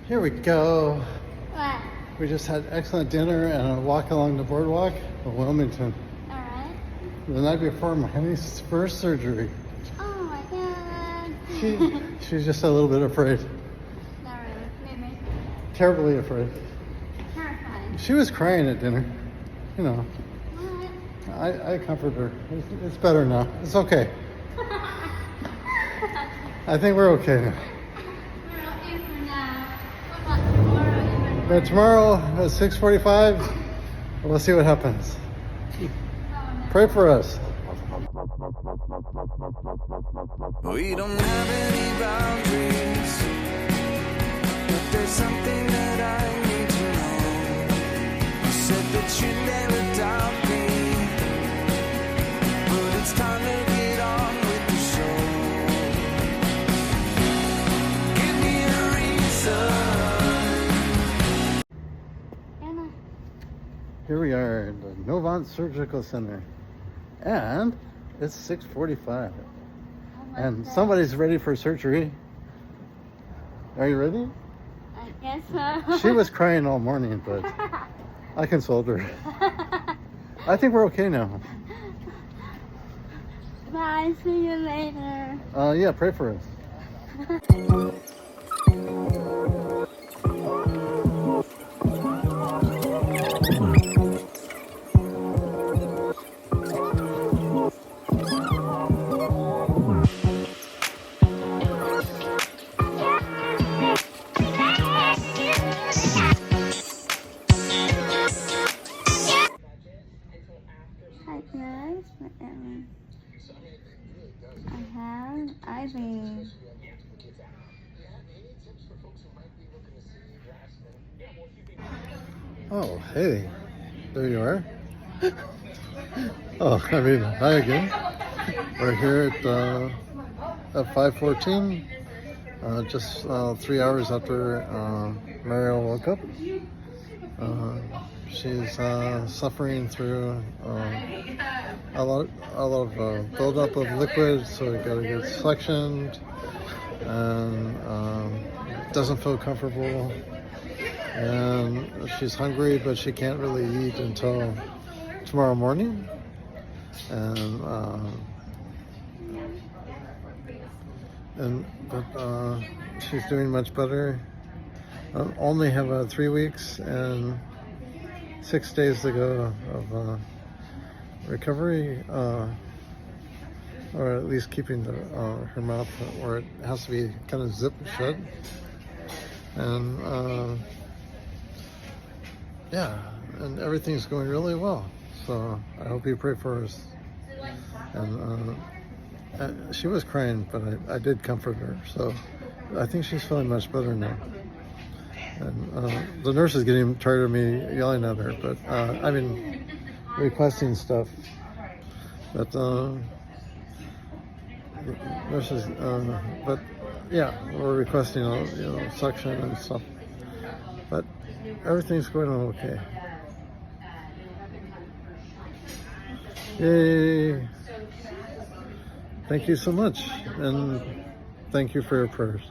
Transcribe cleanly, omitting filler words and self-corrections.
Here we go. What? We just had excellent dinner and a walk along the boardwalk of Wilmington. Alright. The night before my honey's first surgery. Oh my god. She's just a little bit afraid. Not really. Maybe. Terribly afraid. Terrifying. She was crying at dinner. You know, What? I comforted her. It's better now. It's okay. I think we're okay now. We're okay for now. What about tomorrow? But tomorrow at 6:45, we'll see what happens. Pray for us. We don't have any boundaries, but there's something that I need to know. You said that you never doubt me, but it's time to get on with the show. Give me a reason. Anna. Here we are at the Novant Surgical Center, and it's 6:45, and somebody's ready for surgery. Are you ready? I guess so. She was crying all morning, but I consoled her. I think we're okay now. Bye. See you later. Yeah, pray for us. Hi guys. I have Ivy. Oh, hey, there you are. Oh, I mean, hi again. We're here at 5:14, just 3 hours after Mariel woke up. She's suffering through a lot of buildup of liquid, so we gotta get suctioned, and doesn't feel comfortable. And she's hungry, but she can't really eat until tomorrow morning. But she's doing much better. Only have 3 weeks and 6 days to go of recovery, or at least keeping her mouth where it has to be kind of zipped shut. And yeah, and everything's going really well. So I hope you pray for us. And she was crying, but I did comfort her. So I think she's feeling much better now. And the nurse is getting tired of me yelling at her, but I mean, requesting stuff. But nurses, but yeah, we're requesting, suction and stuff. But everything's going on okay. Yay! Thank you so much, and thank you for your prayers.